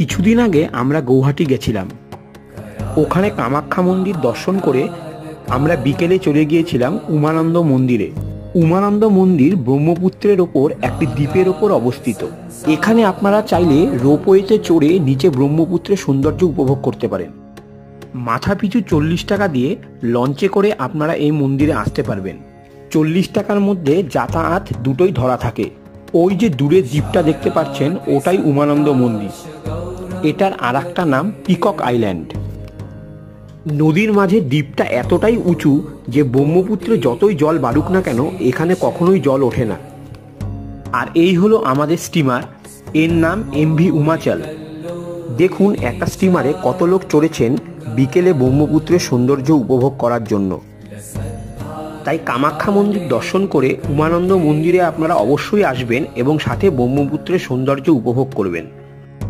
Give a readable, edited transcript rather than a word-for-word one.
কিছুদিন আগে আমরা গৌহাটি গেছিলাম। ওখানে কামাখ্যা মন্দির দর্শন করে আমরা বিকেলে চলে গিয়েছিলাম উমানন্দ মন্দিরে। উমানন্দ মন্দির ব্রহ্মপুত্রের ওপর একটি দ্বীপের ওপর অবস্থিত। এখানে আপনারা চাইলে রোপওয়েতে চড়ে নিচে ব্রহ্মপুত্রের সৌন্দর্য উপভোগ করতে পারেন। মাথা পিছু 40 টাকা দিয়ে লঞ্চে করে আপনারা এই মন্দিরে আসতে পারবেন। 40 টাকার মধ্যে যাতায়াত দুটোই ধরা থাকে। ওই যে দূরে দ্বীপটা দেখতে পাচ্ছেন, ওটাই উমানন্দ মন্দির। এটার আর একটা নাম পিকক আইল্যান্ড। নদীর মাঝে দ্বীপটা এতটাই উঁচু যে ব্রহ্মপুত্রে যতই জল বাড়ুক না কেন এখানে কখনোই জল ওঠে না। আর এই হলো আমাদের স্টিমার, এর নাম এমভি উমাচল। দেখুন একটা স্টিমারে কত লোক চড়েছেন বিকেলে ব্রহ্মপুত্রের সৌন্দর্য উপভোগ করার জন্য। তাই কামাখ্যা মন্দির দর্শন করে উমানন্দ মন্দিরে আপনারা অবশ্যই আসবেন এবং সাথে ব্রহ্মপুত্রের সৌন্দর্য উপভোগ করবেন।